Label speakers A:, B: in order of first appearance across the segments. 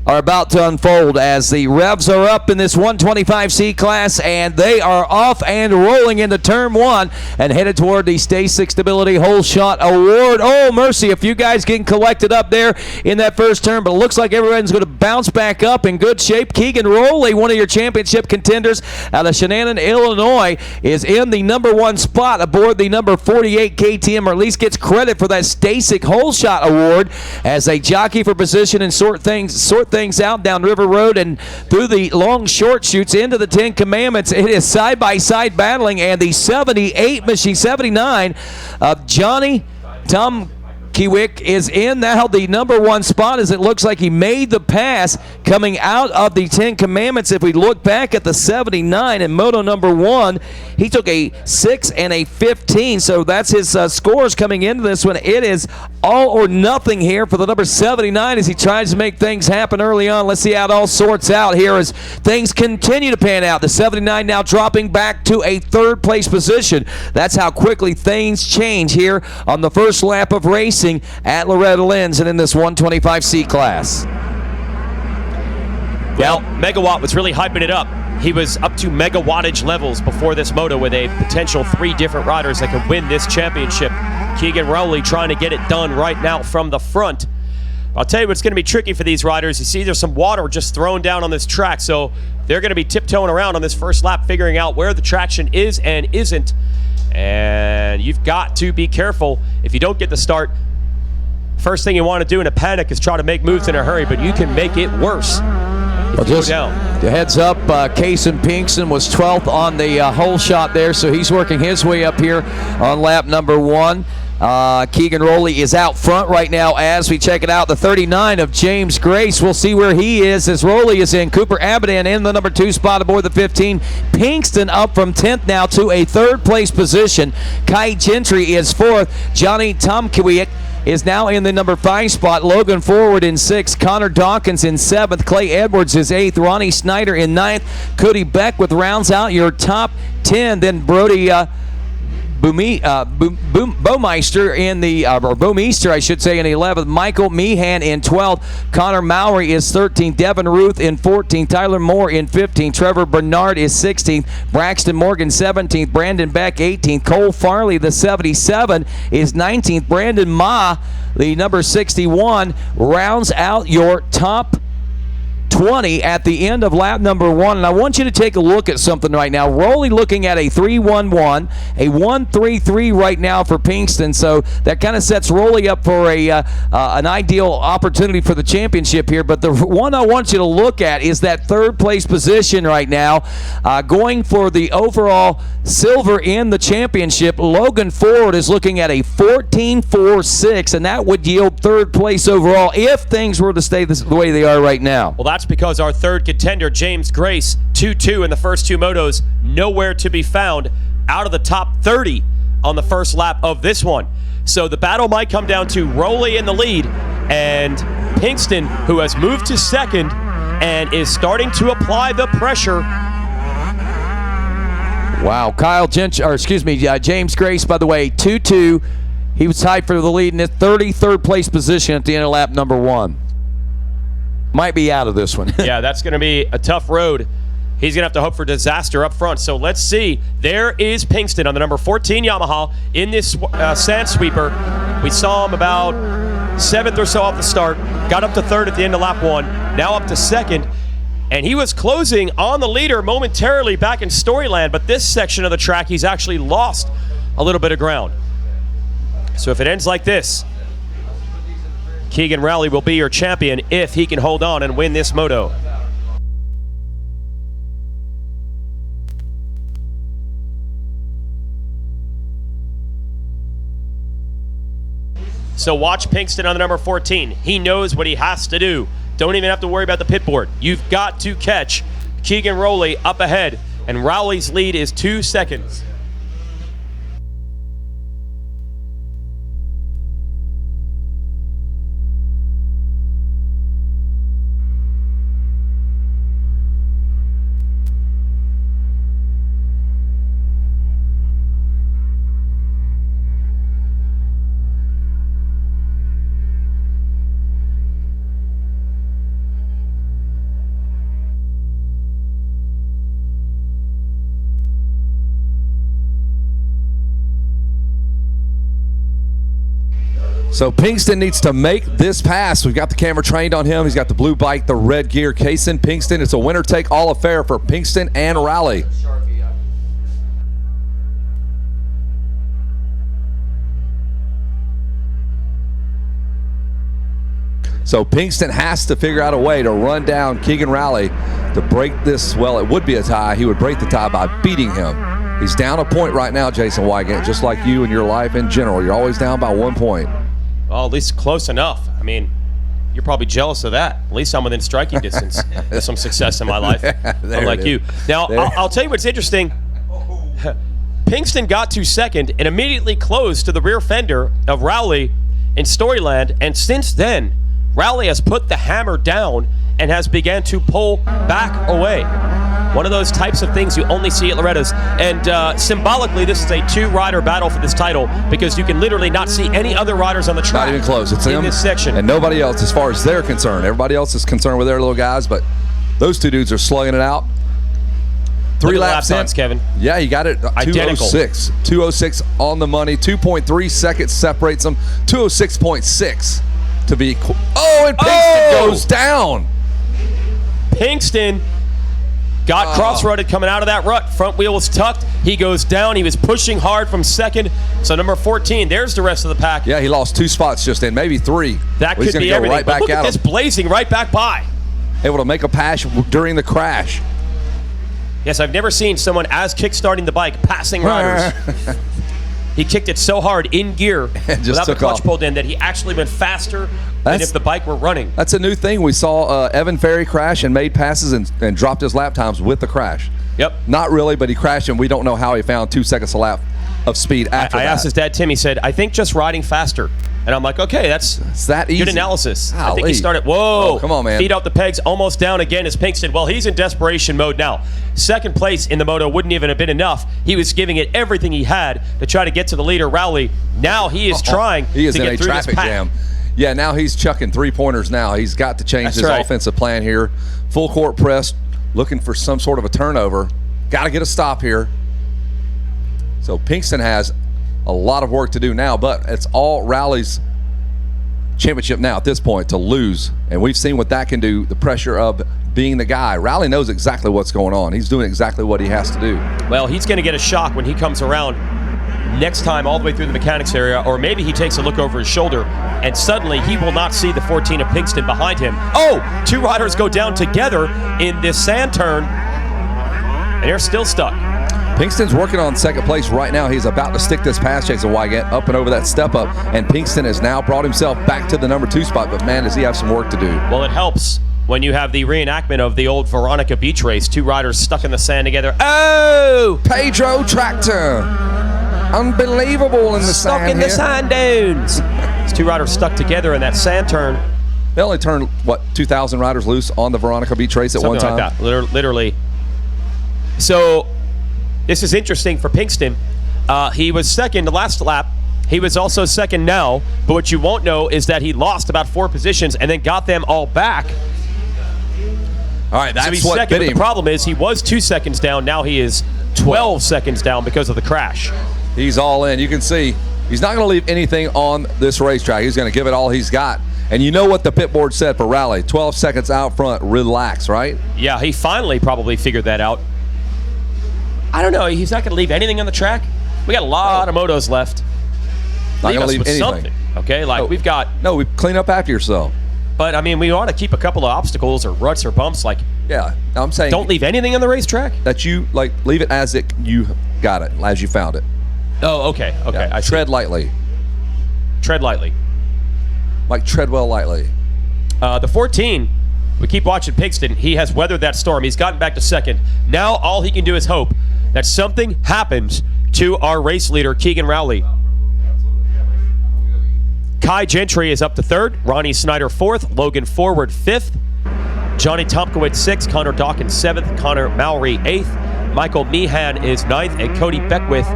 A: are about to unfold as the revs are up in this 125C class, and they are off and rolling into turn one and headed toward the Stasic Stability Hole Shot Award. Oh, mercy, a few guys getting collected up there in that first turn, but it looks like everyone's going to bounce back up in good shape. Keegan Rowley, one of your championship contenders out of Shannon, Illinois, is in the number one spot aboard the number 48 KTM, or at least gets credit for that Stasic Hole Shot Award as they jockey for position and sort things out down River Road and through the long short shoots into the 10 Commandments. It is side-by-side battling, and the 79 of Johnny Tom Kiwick is in now the number one spot, as it looks like he made the pass coming out of the 10 Commandments. If we look back at the 79 in Moto number one, he took a 6 and a 15, so that's his scores coming into this one. It is all or nothing here for the number 79 as he tries to make things happen early on. Let's see how it all sorts out here as things continue to pan out. The 79 now dropping back to a third place position. That's how quickly things change here on the first lap of racing at Loretta Lynn's and in this 125C class.
B: Well, Megawatt was really hyping it up. He was up to megawattage levels before this moto with a potential 3 different riders that can win this championship. Keegan Rowley trying to get it done right now from the front. I'll tell you what's going to be tricky for these riders. You see there's some water just thrown down on this track, so they're going to be tiptoeing around on this first lap, figuring out where the traction is and isn't. And you've got to be careful. If you don't get the start, first thing you want to do in a panic is try to make moves in a hurry, but you can make it worse.
A: Well, just the heads up, Rowley Pinkston was 12th on the hole shot there, so he's working his way up here on lap number one. Keegan Rowley is out front right now as we check it out. The 39 of James Grace, we'll see where he is as Rowley is in. Cooper Abadan in the number 2 spot aboard the 15. Pinkston up from 10th now to a third place position. Kai Gentry is 4th. Johnny Tomkiewicz is now in the number 5 spot. Logan Forward in 6th. Connor Dawkins in 7th. Clay Edwards is 8th. Ronnie Snyder in 9th. Cody Beckwith rounds out your top 10. Then Brody Baumeister in the, or Baumeister, I should say, in 11th. Michael Meehan in 12th. Connor Mowry is 13th. Devin Ruth in 14th. Tyler Moore in 15th. Trevor Bernard is 16th. Braxton Morgan 17th. Brandon Beck 18th. Cole Farley, the 77, is 19th. Brandon Ma, the number 61, rounds out your top 20 at the end of lap number one. And I want you to take a look at something right now. Rowley looking at a 3-1-1, a 1-3-3 right now for Pinkston. So that kind of sets Rowley up for an ideal opportunity for the championship here. But the one I want you to look at is that third place position right now, going for the overall silver in the championship. Logan Ford is looking at a 14-4-6, and that would yield third place overall if things were to stay the way they are right now.
B: Well, that's because our third contender, James Grace, 2-2 in the first 2 motos, nowhere to be found out of the top 30 on the first lap of this one. So the battle might come down to Rowley in the lead and Pinkston, who has moved to second and is starting to apply the pressure.
A: Wow, James Grace, by the way, 2-2. He was tied for the lead in his 33rd place position at the end of lap number one. Might be out of this one.
B: Yeah, that's going to be a tough road. He's going to have to hope for disaster up front. So let's see. There is Pinkston on the number 14 Yamaha in this sand sweeper. We saw him about 7th or so off the start. Got up to 3rd at the end of lap 1. Now up to 2nd. And he was closing on the leader momentarily back in Storyland. But this section of the track, he's actually lost a little bit of ground. So if it ends like this, Keegan Rowley will be your champion if he can hold on and win this moto. So watch Pinkston on the number 14. He knows what he has to do. Don't even have to worry about the pit board. You've got to catch Keegan Rowley up ahead, and Rowley's lead is 2 seconds.
C: So Pinkston needs to make this pass. We've got the camera trained on him. He's got the blue bike, the red gear. Kaysen Pinkston. It's a winner-take-all affair for Pinkston and Rowley. So Pinkston has to figure out a way to run down Keegan Rowley to break this. Well, it would be a tie. He would break the tie by beating him. He's down a point right now, Jason Wygant, just like you in your life in general. You're always down by 1 point.
B: Well, at least close enough. I mean, you're probably jealous of that. At least I'm within striking distance of some success in my life, unlike you. Now, I'll tell you what's interesting. Pinkston got to second and immediately closed to the rear fender of Rowley in Storyland, and since then, Rowley has put the hammer down and has began to pull back away. One of those types of things you only see at Loretta's. And symbolically, this is a two-rider battle for this title because you can literally not see any other riders on the track.
C: Not even close. It's
B: in
C: him
B: this section.
C: and nobody else as far as they're concerned. Everybody else is concerned with their little guys, but those two dudes are slugging it out. Three laps
B: times, Kevin.
C: Yeah, you got it.
B: Identical.
C: 206. 206 on the money. 2.3 seconds separates them. 206.6 to be. Oh, and Pinkston goes down.
B: Pinkston got cross-rutted coming out of that rut. Front wheel was tucked. He goes down. He was pushing hard from second. So number 14, there's the rest of the pack.
C: Yeah, he lost 2 spots just in, maybe 3.
B: That
C: He's
B: could
C: gonna
B: be
C: go
B: everything.
C: right
B: But
C: back
B: look
C: at
B: at this
C: him.
B: blazing right back by.
C: Able to make a pass during the crash.
B: Yes, I've never seen someone as kickstarting the bike passing riders. He kicked it so hard in gear without the clutch pulled in that he actually went faster than if the bike were running.
C: That's a new thing. We saw Evan Ferry crash and made passes and dropped his lap times with the crash.
B: Yep.
C: Not really, but he crashed, and we don't know how he found 2 seconds a lap of speed after that.
B: I asked his dad, Tim. He said, I think just riding faster. And I'm like, okay, that's
C: that easy.
B: Good analysis.
C: Golly.
B: I think he started, whoa.
C: Oh, come on, man.
B: Feet out the pegs, almost down again as Pinkston. Well, he's in desperation mode now. Second place in the Moto wouldn't even have been enough. He was giving it everything he had to try to get to the leader, Rowley. Now he is trying
C: he is
B: to
C: in
B: get
C: a
B: through
C: traffic
B: this pack.
C: jam. Yeah, now he's chucking 3-pointers now. He's got to change his offensive plan here. Full court press, looking for some sort of a turnover. Got to get a stop here. So Pinkston has a lot of work to do now, but it's all Rowley's championship now at this point to lose. And we've seen what that can do, the pressure of being the guy. Rowley knows exactly what's going on. He's doing exactly what he has to do.
B: Well, he's going to get a shock when he comes around next time all the way through the mechanics area, or maybe he takes a look over his shoulder and suddenly he will not see the 14 of Pinkston behind him. Oh, 2 riders go down together in this sand turn and they're still stuck.
C: Pinkston's working on second place right now. He's about to stick this past Jason Wygant up and over that step up, and Pinkston has now brought himself back to the number 2 spot, but man, does he have some work to do.
B: Well, it helps when you have the reenactment of the old Veronica Beach race, 2 riders stuck in the sand together. Oh!
C: Pedro Tractor. Unbelievable in the
B: stuck
C: sand
B: in the sand dunes. These 2 riders stuck together in that sand turn.
C: They only turned, what, 2,000 riders loose on the Veronica Beach race at one time?
B: Something like that, literally. So this is interesting for Pinkston. He was second the last lap. He was also second now, but what you won't know is that he lost about 4 positions and then got them all back.
C: All right, that's
B: so he's
C: what
B: second,
C: bit him.
B: The problem is he was 2 seconds down. Now he is 12 seconds down because of the crash.
C: He's all in. You can see he's not going to leave anything on this racetrack. He's going to give it all he's got. And you know what the pit board said for Rowley. 12 seconds out front, relax, right?
B: Yeah, he finally probably figured that out. I don't know. He's not going to leave anything on the track. We got a lot of motos left.
C: Not going to leave anything.
B: Something, okay? Like we've got.
C: No, we clean up after yourself.
B: But I mean, we ought to keep a couple of obstacles or ruts or bumps. Like,
C: yeah, I'm saying
B: don't leave anything on the racetrack.
C: That you like leave it as you got it, as you found it.
B: Oh, okay, okay.
C: Yeah,
B: I
C: tread lightly.
B: Tread lightly.
C: Like tread well lightly.
B: The 14. We keep watching Pinkston. He has weathered that storm. He's gotten back to second. Now all he can do is hope that something happens to our race leader, Keegan Rowley. Kai Gentry is up to 3rd. Ronnie Snyder 4th. Logan Forward 5th. Johnny Tomkowitz 6th. Connor Dawkins 7th. Connor Mowry 8th. Michael Meehan is 9th. And Cody Beckwith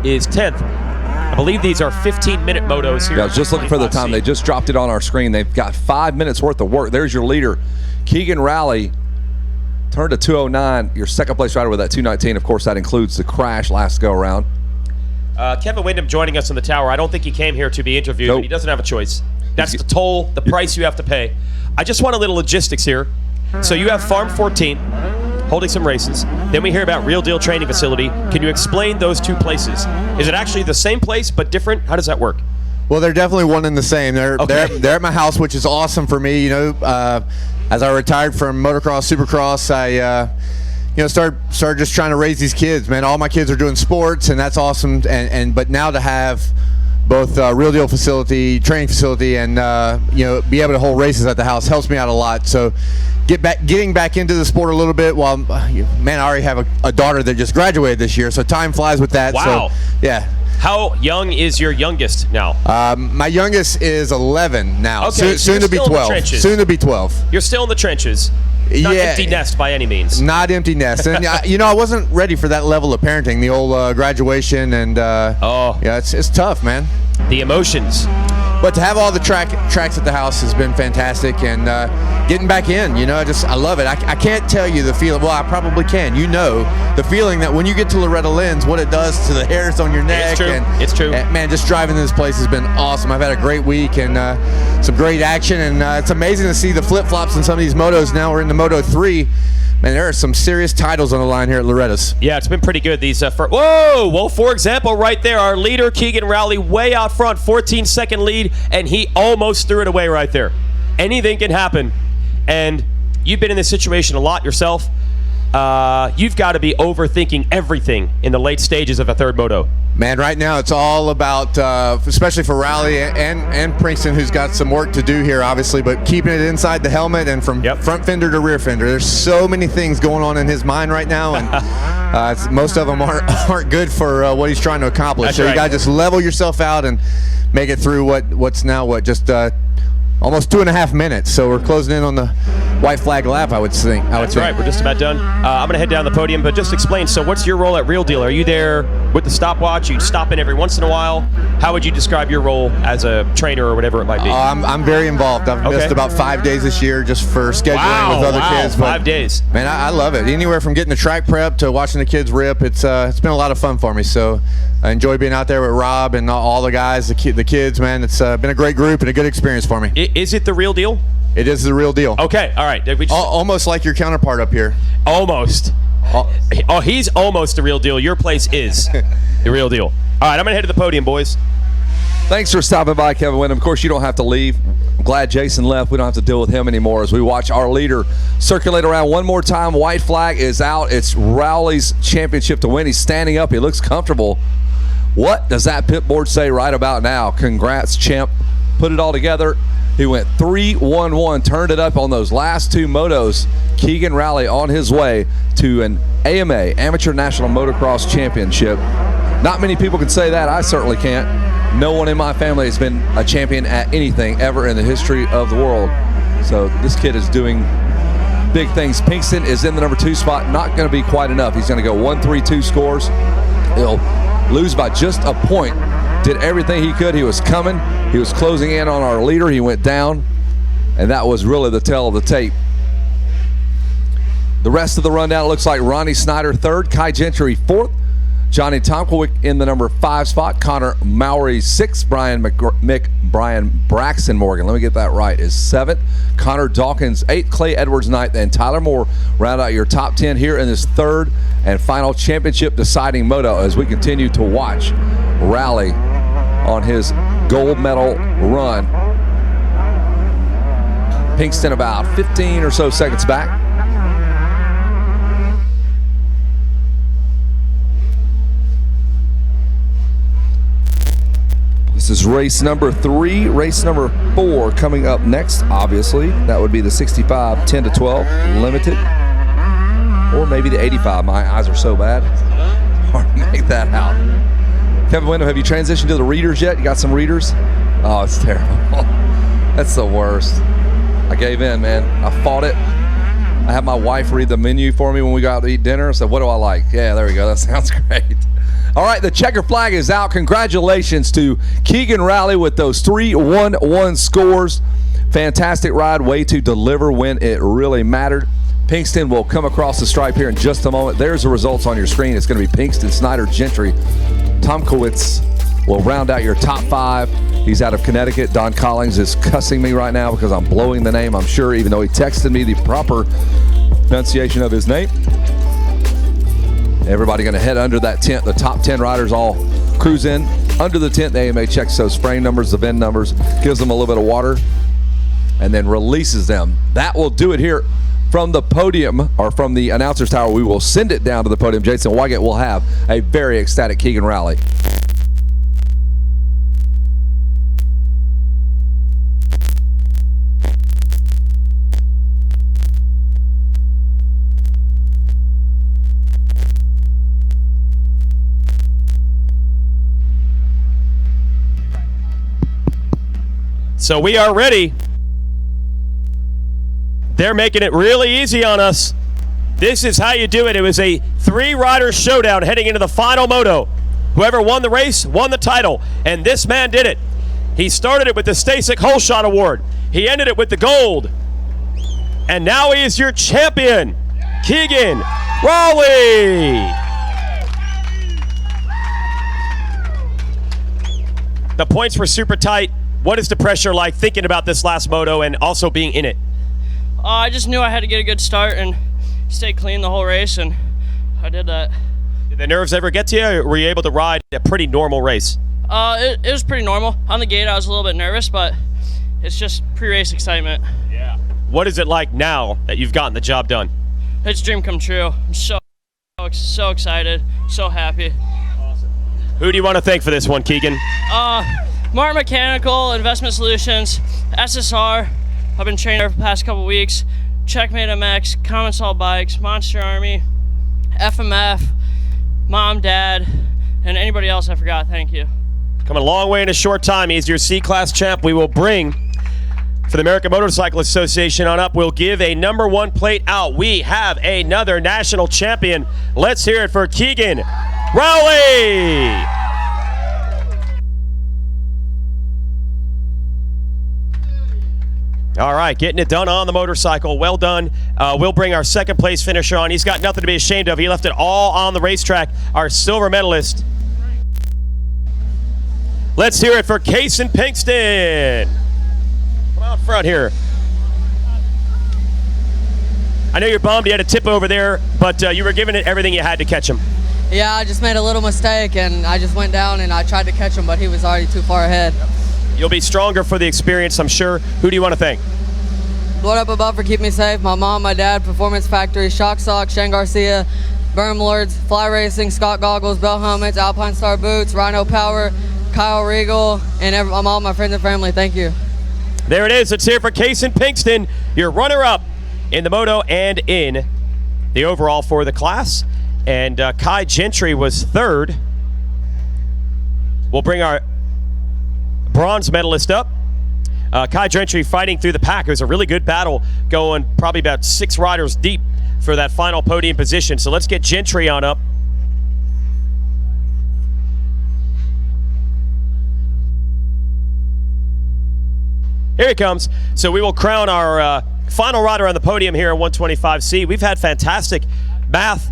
B: is 10th. I believe these are 15-minute motos here.
C: Yeah, I was just looking for the time. They just dropped it on our screen. They've got 5 minutes worth of work. There's your leader, Keegan Rowley. Turned to 209. Your second place rider with that 219. Of course, that includes the crash last go around.
B: Kevin Windham joining us in the tower. I don't think he came here to be interviewed,
C: Nope.
B: but he doesn't have a choice. That's the toll, the price you have to pay. I just want a little logistics here. So you have Farm 14 holding some races. Then we hear about Real Deal Training Facility. Can you explain those two places? Is it actually the same place but different? How does that work?
D: Well, they're definitely one and the same. They're at my house, which is awesome for me. You know, as I retired from motocross, supercross, I started just trying to raise these kids. Man, all my kids are doing sports, and that's awesome. But now to have both Real Deal facility, training facility, and be able to hold races at the house helps me out a lot. So getting back into the sport a little bit. While man, I already have a daughter that just graduated this year, so time flies with that.
B: Wow.
D: So, yeah.
B: How young is your youngest now?
D: My youngest is 11 now.
B: Okay,
D: soon to be 12. Soon to be 12.
B: You're still in the trenches. Not empty nest by any means.
D: Not empty nest. And I wasn't ready for that level of parenting. The old graduation and it's tough, man.
B: The emotions.
D: But to have all the tracks at the house has been fantastic, and getting back in, I love it. I can't tell you the feeling. Well, I probably can. The feeling that when you get to Loretta Lynn's, what it does to the hairs on your neck.
B: It's true. It's true.
D: And, man, just driving this place has been awesome. I've had a great week and some great action, and it's amazing to see the flip-flops in some of these motos. Now we're in the Moto 3. Man, there are some serious titles on the line here at Loretta's.
B: Yeah, it's been pretty good. These for example, right there, our leader, Keegan Rowley, way out front, 14-second lead, and he almost threw it away right there. Anything can happen, and you've been in this situation a lot yourself. You've got to be overthinking everything in the late stages of a third moto.
D: Man, right now it's all about, especially for Rowley and Pinkston, who's got some work to do here, obviously, but keeping it inside the helmet and from front fender to rear fender. There's so many things going on in his mind right now, and most of them aren't good for what he's trying to accomplish.
B: That's
D: so
B: right.
D: You got to just level yourself out and make it through what's now just almost 2.5 minutes. So we're closing in on the white flag lap, I would think.
B: That's right. We're just about done. I'm going to head down the podium, but just explain. So what's your role at Real Deal? Are you there with the stopwatch? You stop in every once in a while? How would you describe your role as a trainer or whatever it might be?
D: I'm very involved. I've missed about 5 days this year just for scheduling with other kids. But
B: 5 days.
D: Man, I love it. Anywhere from getting the track prep to watching the kids rip, it's been a lot of fun for me. So I enjoy being out there with Rob and all the guys, the kids, man. It's been a great group and a good experience for me.
B: Is it the Real Deal?
D: It is the Real Deal.
B: Okay, all right.
D: Almost like your counterpart up here.
B: Almost. Oh, he's almost the Real Deal. Your place is the Real Deal. All right, I'm going to head to the podium, boys.
C: Thanks for stopping by, Kevin Windham. Of course, you don't have to leave. I'm glad Jason left. We don't have to deal with him anymore as we watch our leader circulate around one more time. White flag is out. It's Rowley's championship to win. He's standing up. He looks comfortable. What does that pit board say right about now? Congrats, champ. Put it all together. He went 3-1-1, turned it up on those last two motos. Keegan Rowley on his way to an AMA, Amateur National Motocross Championship. Not many people can say that. I certainly can't. No one in my family has been a champion at anything ever in the history of the world. So this kid is doing big things. Pinkston is in the number 2 spot. Not going to be quite enough. He's going to go 1-3-2 scores. He'll lose by just a point. Did everything he could. He was coming. He was closing in on our leader. He went down, and that was really the tale of the tape. The rest of the rundown looks like Ronnie Snyder 3rd, Kai Gentry 4th, Johnny Tomkowick in the number 5 spot, Connor Mowry 6th, Brian Braxton Morgan, let me get that right, is 7th, Connor Dawkins 8th, Clay Edwards 9th, and Tyler Moore round out your top 10 here in this third and final championship deciding moto as we continue to watch Rowley on his gold medal run. Pinkston about 15 or so seconds back. This is race number 3. Race number 4 coming up next, obviously. That would be the 65 10-12 limited. Or maybe the 85. My eyes are so bad. Hard to make that out. Kevin Windham, have you transitioned to the readers yet? You got some readers? Oh, it's terrible. That's the worst. I gave in, man. I fought it. I had my wife read the menu for me when we got out to eat dinner. So what do I like? Yeah, there we go. That sounds great. All right, the checker flag is out. Congratulations to Keegan Rowley with those 3-1-1 scores. Fantastic ride, way to deliver when it really mattered. Pinkston will come across the stripe here in just a moment. There's the results on your screen. It's going to be Pinkston, Snyder, Gentry, Tomkowitz will round out your top 5. He's out of Connecticut. Don Collins is cussing me right now because I'm blowing the name, I'm sure, even though he texted me the proper pronunciation of his name. Everybody going to head under that tent. The top 10 riders all cruise in under the tent. The AMA checks those frame numbers, the VIN numbers, gives them a little bit of water, and then releases them. That will do it here from the podium, or from the announcer's tower. We will send it down to the podium. Jason Weigett will have a very ecstatic Keegan rally.
B: So we are ready. They're making it really easy on us. This is how you do it. It was a 3-rider showdown heading into the final moto. Whoever won the race won the title, and this man did it. He started it with the Stasic Hole Shot Award. He ended it with the gold. And now he is your champion, Keegan Rowley. The points were super tight. What is the pressure like thinking about this last moto and also being in it?
E: I just knew I had to get a good start and stay clean the whole race, and I did that.
B: Did the nerves ever get to you, or were you able to ride a pretty normal race?
E: It was pretty normal. On the gate, I was a little bit nervous, but it's just pre-race excitement.
B: Yeah. What is it like now that you've gotten the job done?
E: It's a dream come true. I'm so excited, so happy.
B: Awesome. Who do you want to thank for this one, Keegan?
E: Martin Mechanical, Investment Solutions, SSR. I've been training for the past couple weeks. Checkmate MX, Commensal Bikes, Monster Army, FMF, Mom, Dad, and anybody else I forgot. Thank you.
B: Coming a long way in a short time. He's your C-Class champ. We will bring, for the American Motorcycle Association on up, we'll give a #1 plate out. We have another national champion. Let's hear it for Keegan Rowley. All right, getting it done on the motorcycle. Well done. We'll bring our second place finisher on. He's got nothing to be ashamed of. He left it all on the racetrack. Our silver medalist. Let's hear it for Rowley and Pinkston. Come out front here. I know you're bummed. You had a tip over there, but you were giving it everything you had to catch him.
F: Yeah, I just made a little mistake, and I just went down and I tried to catch him, but he was already too far ahead.
B: You'll be stronger for the experience, I'm sure. Who do you want to thank?
F: Lord up above for keeping me safe. My mom, my dad, Performance Factory, Shock Sock, Shane Garcia, Berm Lords, Fly Racing, Scott Goggles, Bell Helmets, Alpine Star Boots, Rhino Power, Kyle Regal, and all my friends and family. Thank you.
B: There it is. Let's hear it for Rowley and Pinkston, your runner-up in the moto and in the overall for the class. And Kai Gentry was third. We'll bring our bronze medalist up. Kai Gentry fighting through the pack. It was a really good battle, going probably about 6 riders deep for that final podium position. So let's get Gentry on up. Here he comes. So we will crown our final rider on the podium here in 125C. We've had fantastic math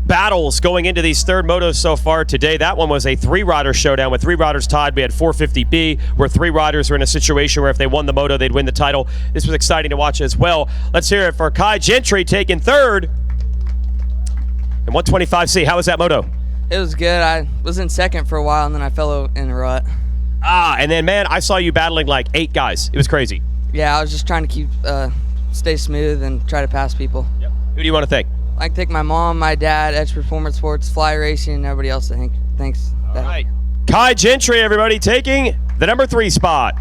B: battles going into these third motos so far today. That one was a 3-rider showdown with 3 riders tied. We had 450B, where 3 riders were in a situation where if they won the moto, they'd win the title. This was exciting to watch as well. Let's hear it for Kai Gentry taking third in 125C. How was that moto?
F: It was good. I was in second for a while, and then I fell in a rut.
B: And then, man, I saw you battling like 8 guys. It was crazy.
F: Yeah, I was just trying to stay smooth and try to pass people.
B: Yep. Who do you want to thank?
F: I'd like to thank my mom, my dad, Edge Performance Sports, Fly Racing, and everybody else. Thanks.
B: All right. Kai Gentry, everybody, taking the #3 spot.